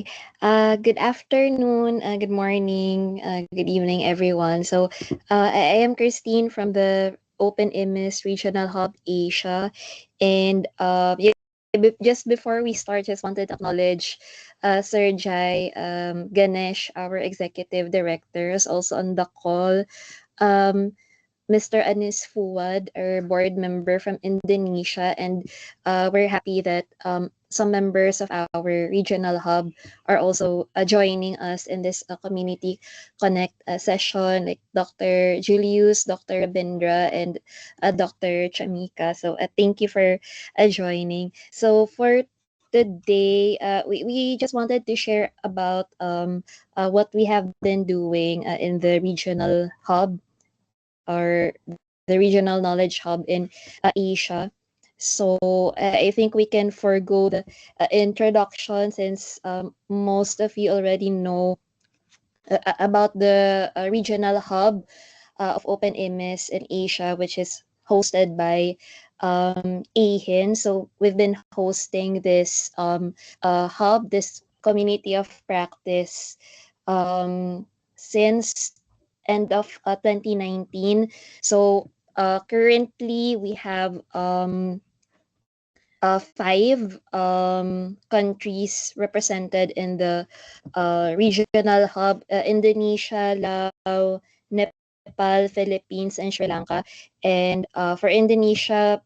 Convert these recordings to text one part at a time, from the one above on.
Good afternoon, good morning, good evening, everyone. I am Christine from the Open IMIS Regional Hub Asia. And just before we start, just wanted to acknowledge Sir Jai Ganesh, our executive director, is also on the call. Um, Mr. Anis Fuad, our board member from Indonesia, and we're happy that some members of our regional hub are also joining us in this community connect session, like Dr. Julius, Dr. Rabindra, and Dr. Chamika. Thank you for joining. So for today, we just wanted to share about what we have been doing in the regional hub or the regional knowledge hub in Asia. I think we can forego the introduction since most of you already know about the regional hub of Open IMIS in Asia, which is hosted by AHIN. So we've been hosting this hub, this community of practice since end of 2019. Currently we have five countries represented in the regional hub: Indonesia, Laos, Nepal, Philippines, and Sri Lanka. And for Indonesia,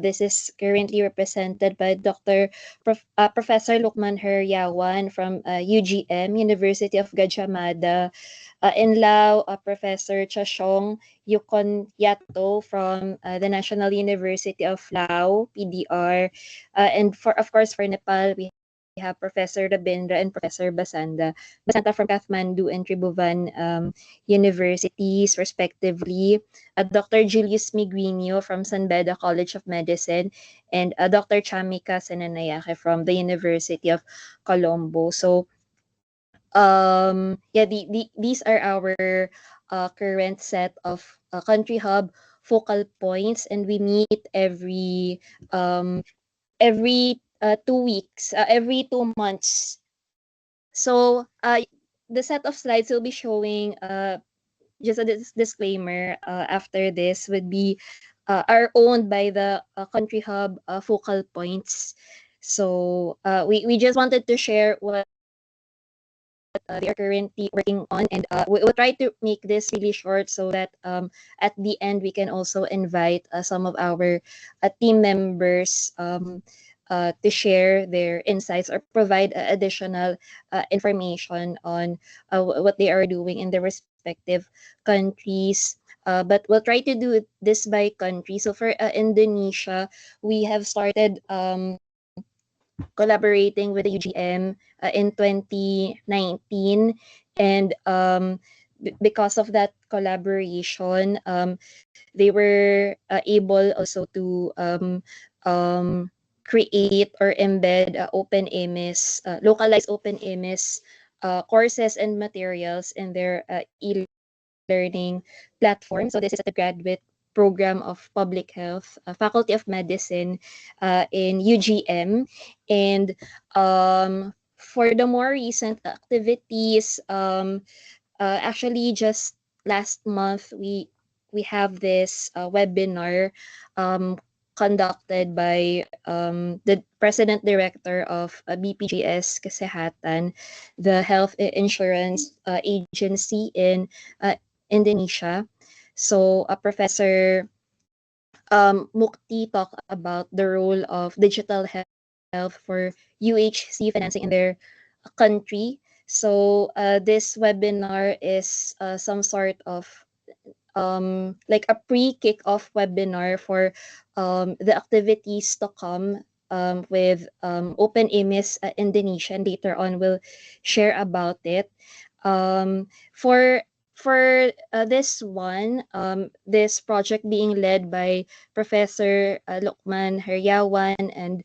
this is currently represented by Professor Lukman Heriawan from UGM, University of Gadjah Mada. In Laos, Professor Chashong Yukon Yato from the National University of Laos, PDR. And for of course for Nepal, we have Professor Rabindra and Professor Basanta from Kathmandu and Tribhuvan universities, respectively. Dr. Julius Miguinio from San Beda College of Medicine, and Dr. Chamika Senanayake from the University of Colombo. These are our current set of country hub focal points, and we meet um every 2 weeks, every 2 months. So the set of slides will be showing, just a disclaimer, after this would be are owned by the country hub focal points. We just wanted to share what they are currently working on, and we'll try to make this really short so that at the end we can also invite some of our team members to share their insights or provide additional information on what they are doing in their respective countries. But we'll try to do this by country. So for Indonesia, we have started collaborating with the UGM in 2019, and because of that collaboration, they were able also to create or embed open AMIS, localized open AMIS courses and materials in their e-learning platform. So this is at the graduate program of public health, faculty of medicine in UGM. And for the more recent activities, actually just last month we have this webinar conducted by the president director of BPJS Kesehatan, the health insurance agency in Indonesia. Professor Mukti talked about the role of digital health for UHC financing in their country. This webinar is some sort of like a pre-kickoff webinar for the activities to come with Open AMIS Indonesia, and later on we'll share about it. For this one, this project being led by Professor Lukman Heriawan, and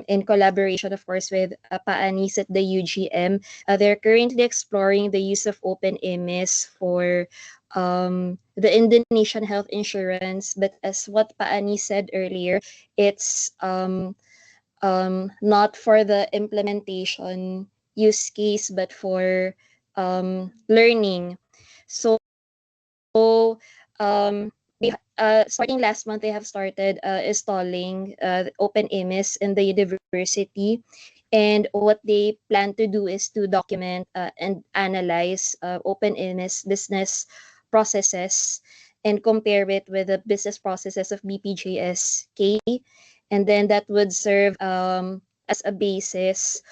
in collaboration, of course, with PAANIS at the UGM, they're currently exploring the use of Open AMIS for the Indonesian health insurance. But as what Paani said earlier, it's not for the implementation use case, but for learning. So they starting last month, they have started installing Open IMIS in the university. And what they plan to do is to document and analyze Open IMIS business processes and compare it with the business processes of BPJSK. And then that would serve as a basis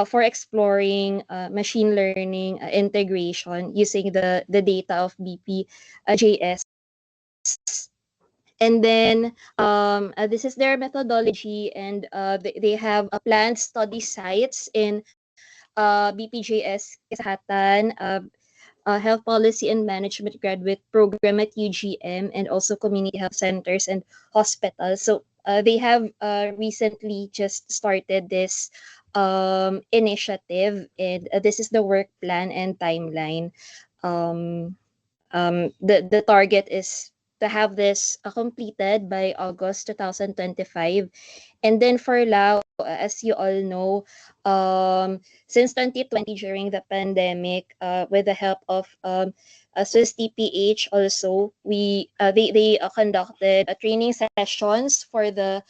for exploring machine learning integration using the data of BPJS. And then this is their methodology, and they have planned study sites in BPJS Kesahatan, Health Policy and Management Graduate Program at UGM, and also community health centers and hospitals. So they have recently just started this initiative, and this is the work plan and timeline. Um, the target is to have this completed by August 2025. And then for Lao, as you all know, since 2020 during the pandemic, with the help of Swiss TPH also, they conducted training sessions for the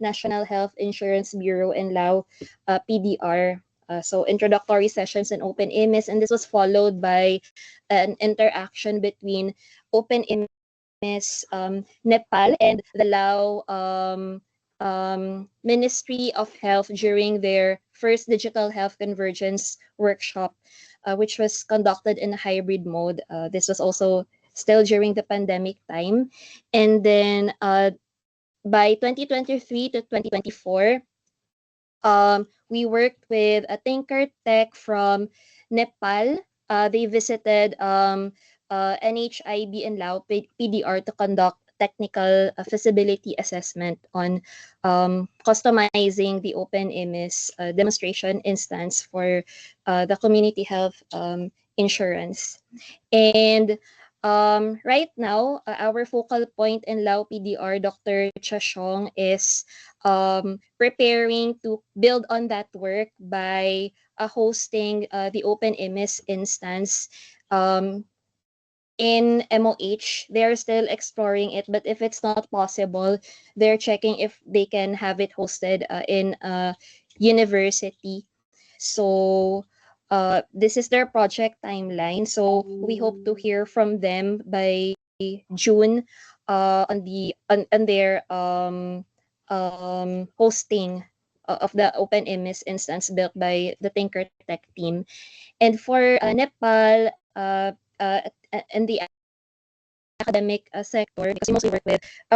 National Health Insurance Bureau in Lao PDR. So introductory sessions in Open IMIS, and this was followed by an interaction between Open IMIS Nepal and the Lao Ministry of Health during their first digital health convergence workshop, which was conducted in a hybrid mode. This was also still during the pandemic time. And then by 2023 to 2024, we worked with a Tinker Tech from Nepal. They visited NHIB and Lao PDR to conduct technical feasibility assessment on customizing the Open IMIS demonstration instance for the community health insurance. And right now, our focal point in Lao PDR, Dr. Chashong, is preparing to build on that work by hosting the Open IMIS instance in MOH. They're still exploring it, but if it's not possible, they're checking if they can have it hosted in a university. So this is their project timeline. So we hope to hear from them by June on their hosting of the Open IMIS instance built by the Tinker Tech team. And for Nepal, and the academic sector, because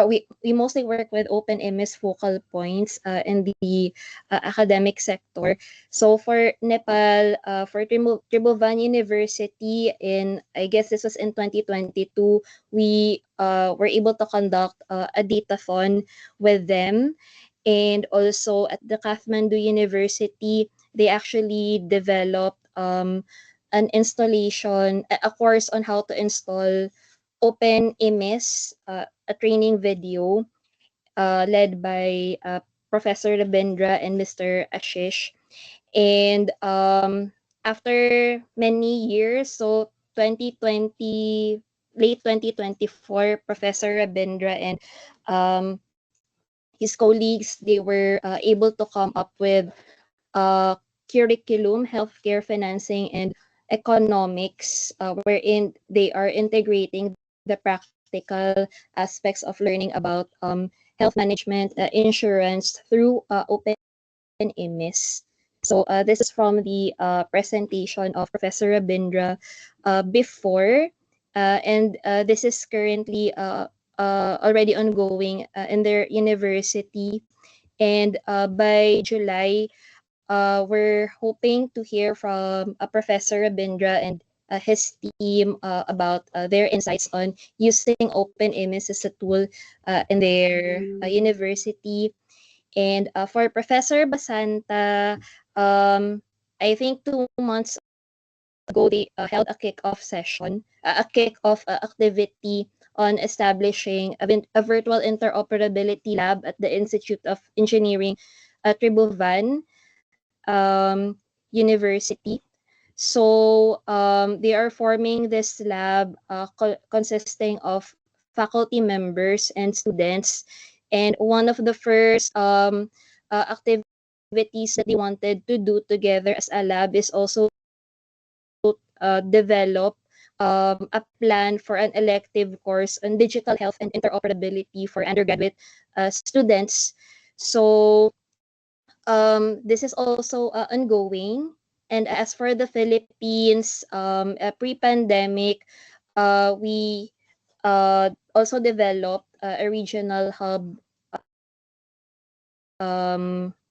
we mostly work with Open IMIS focal points in the academic sector. So for Nepal, for Tribhuvan University, in I guess this was in 2022, we were able to conduct a datathon with them. And also at the Kathmandu University, they actually developed an installation, a course on how to install Open IMIS, a training video led by Professor Rabindra and Mr. Ashish. And after many years, so 2020, late 2024, Professor Rabindra and his colleagues, they were able to come up with curriculum, healthcare financing, and economics, wherein they are integrating the practical aspects of learning about health management, insurance through Open IMIS. So this is from the presentation of Professor Rabindra before, and this is currently already ongoing in their university. And by July, we're hoping to hear from Professor Rabindra and his team about their insights on using Open IMIS as a tool in their university. And for Professor Basanta, I think 2 months ago, they held a kick-off session, a kick-off activity on establishing a virtual interoperability lab at the Institute of Engineering Tribhuvan. University. So they are forming this lab consisting of faculty members and students. And one of the first activities that they wanted to do together as a lab is also develop a plan for an elective course on digital health and interoperability for undergraduate students. So this is also ongoing. And as for the Philippines, pre-pandemic, we also developed a regional hub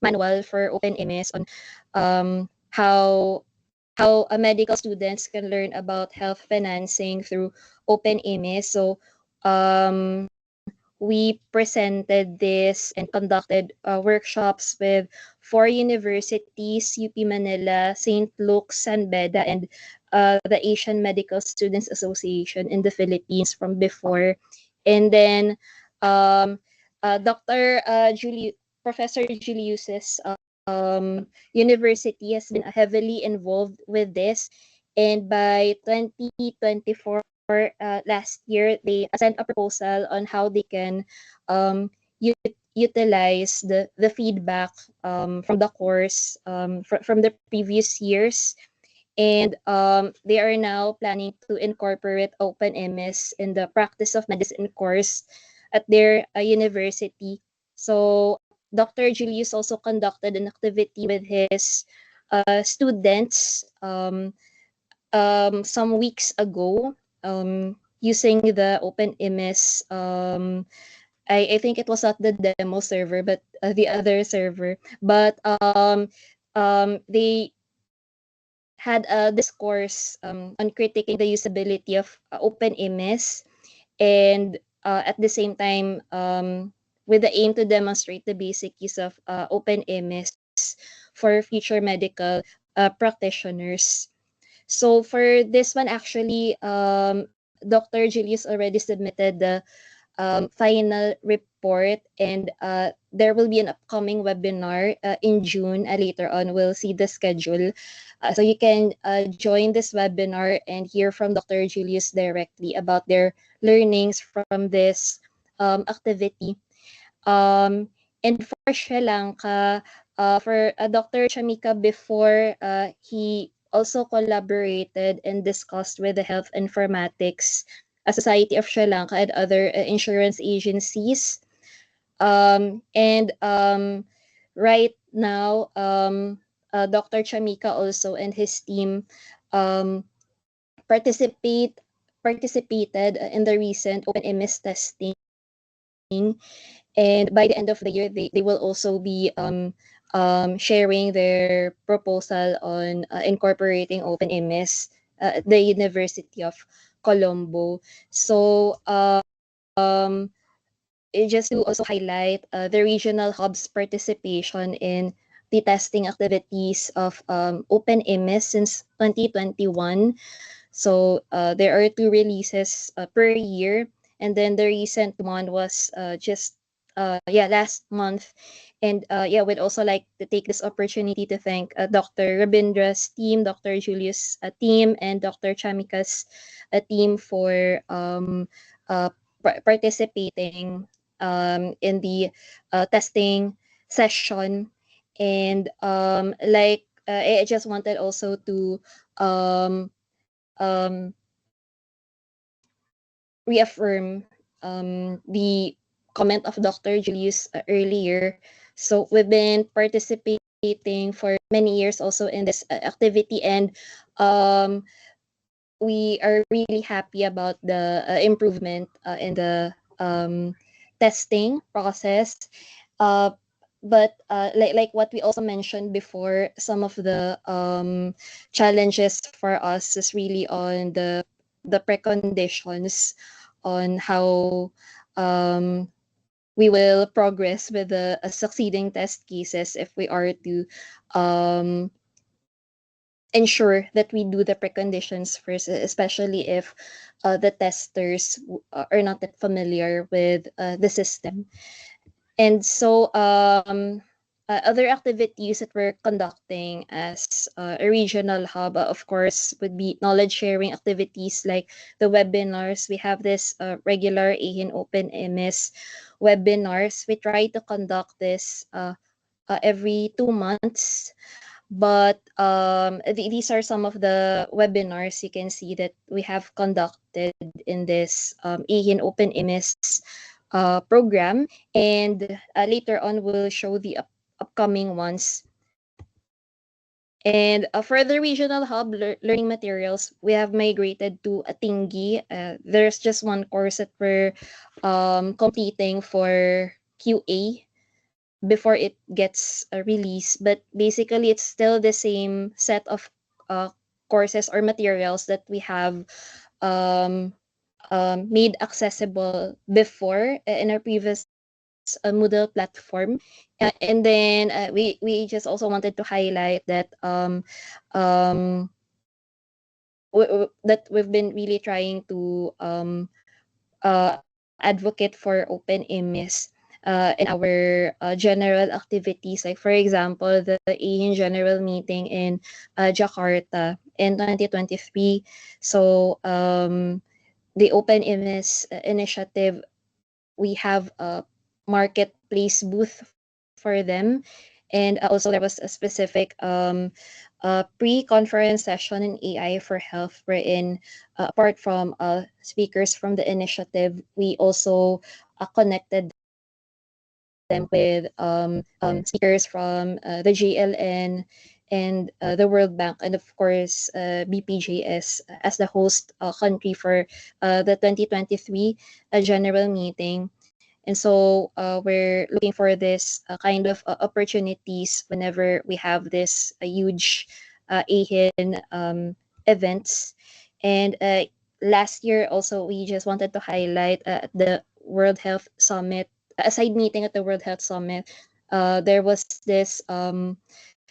manual for open MS on how medical students can learn about health financing through open MS. So we presented this and conducted workshops with four universities: UP Manila, St. Luke's, San Beda, and the Asian Medical Students Association in the Philippines from before. And then Dr. Professor Julius's university has been heavily involved with this. And by 2024, last year, they sent a proposal on how they can utilize the feedback from the course from the previous years. And they are now planning to incorporate open MS in the practice of medicine course at their university. So Dr. Julius also conducted an activity with his students some weeks ago using the open MS. I think it was not the demo server, but the other server. But they had a discourse on critiquing the usability of open MS, and at the same time, with the aim to demonstrate the basic use of open MS for future medical practitioners. So for this one, actually, Dr. Julius already submitted the final report, and there will be an upcoming webinar in June. Later on, we'll see the schedule. So you can join this webinar and hear from Dr. Julius directly about their learnings from this activity. And for Sri Lanka, for Dr. Chamika before, he also collaborated and discussed with the Health Informatics Society of Sri Lanka and other insurance agencies. And right now, Dr. Chamika also and his team um, participate participated in the recent Open MS testing. And by the end of the year, they will also be sharing their proposal on incorporating open MS at the University of Colombo. So just to also highlight the regional hub's participation in the testing activities of open MS since 2021. So there are two releases per year, and then the recent one was just last month. And yeah, we'd also like to take this opportunity to thank Dr. Rabindra's team, Dr. Julius' team, and Dr. Chamika's team for participating in the testing session. And I just wanted also to um, um, reaffirm the comment of Dr. Julius earlier. So we've been participating for many years also in this activity, and um, we are really happy about the improvement in the testing process. Uh, but like what we also mentioned before, some of the challenges for us is really on the preconditions on how um, we will progress with the succeeding test cases if we are to um, ensure that we do the preconditions first, especially if the testers are not that familiar with the system. And so other activities that we're conducting as a regional hub, of course, would be knowledge sharing activities like the webinars. We have this regular AHIN Open MS webinars. We try to conduct this every 2 months. But these are some of the webinars you can see that we have conducted in this AHIN Open MS program. And later on, we'll show the upcoming ones. And for the regional hub learning materials, we have migrated to Atinggi. There's just one course that we're completing for QA before it gets released. But basically, it's still the same set of uh, courses or materials that we have um, made accessible before in our previous Moodle platform. And then we just also wanted to highlight that um, that we've been really trying to advocate for open IMIS in our general activities. Like, for example, the AHIN General Meeting in Jakarta in 2023. So, the Open IMIS initiative, we have a marketplace booth for them. And also, there was a specific pre-conference session in AI for Health, wherein apart from speakers from the initiative, we also connected them with speakers from the JLN and the World Bank, and of course BPJS as the host country for the 2023 general meeting. And so we're looking for this kind of opportunities whenever we have this huge AHIN events. And last year also, we just wanted to highlight the World Health Summit, a side meeting at the World Health Summit. There was this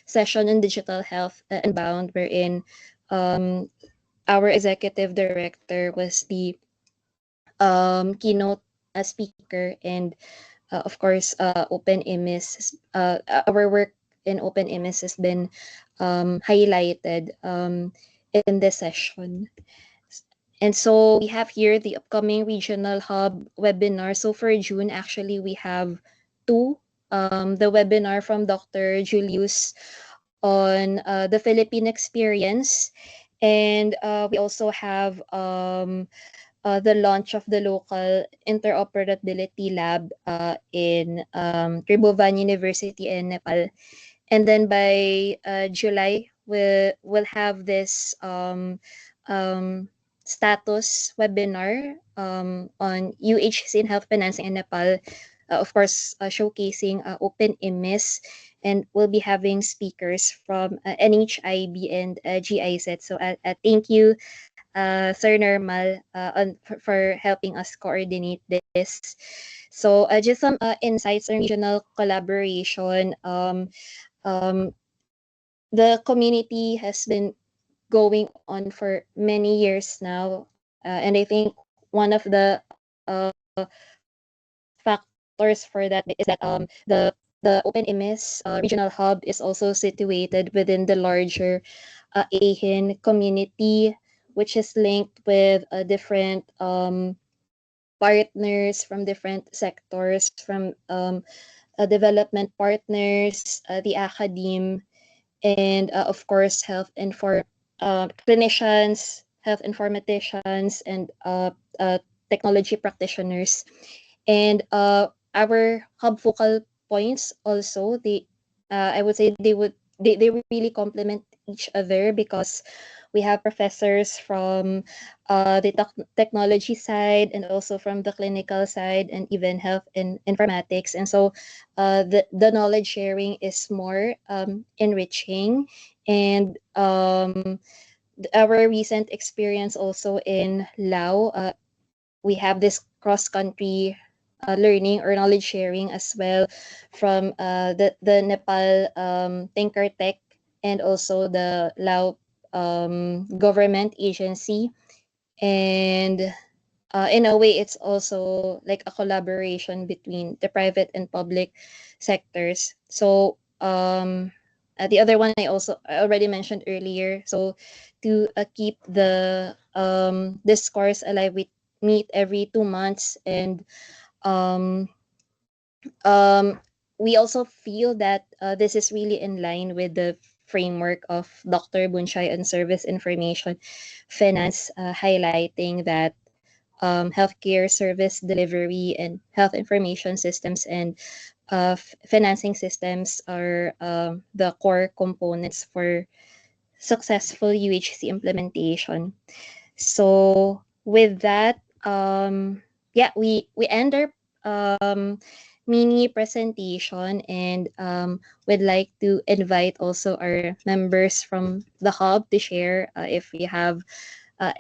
session in digital health and bound, wherein our executive director was the keynote speaker. And of course, Open IMIS, our work in Open IMIS has been highlighted in this session. And so we have here the upcoming regional hub webinar. So for June, actually, we have two. The webinar from Dr. Julius on the Philippine experience. And we also have the launch of the local interoperability lab in Tribhuvan University in Nepal. And then by July, we'll have this status webinar on UHC in health financing in Nepal, of course, showcasing open IMIS. And we'll be having speakers from NHIB and GIZ. So thank you, Sir Normal, for helping us coordinate this. So just some insights on regional collaboration. Um, the community has been going on for many years now, and I think one of the uh, factors for that is that the Open IMIS regional hub is also situated within the larger AHIN community, which is linked with different partners from different sectors, from development partners, the academe, and of course, clinicians, health informaticians, and technology practitioners. And our hub focal points also, I would say they really complement each other, because we have professors from the technology side, and also from the clinical side, and even health and informatics. And so the knowledge sharing is more enriching. And our recent experience also in Lao, we have this cross-country learning or knowledge sharing as well, from the Nepal Thinker Tech, and also the Lao government agency. And in a way, it's also like a collaboration between the private and public sectors. So the other one I already mentioned earlier. So to keep the discourse alive, we meet every 2 months, and um, um, we also feel that this is really in line with the framework of Dr. Bunchai on service information finance, highlighting that healthcare service delivery and health information systems and financing systems are the core components for successful UHC implementation. So with that, yeah, we end our mini presentation, and we'd like to invite also our members from the hub to share if you have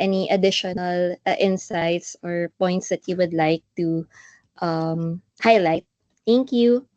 any additional insights or points that you would like to highlight. Thank you.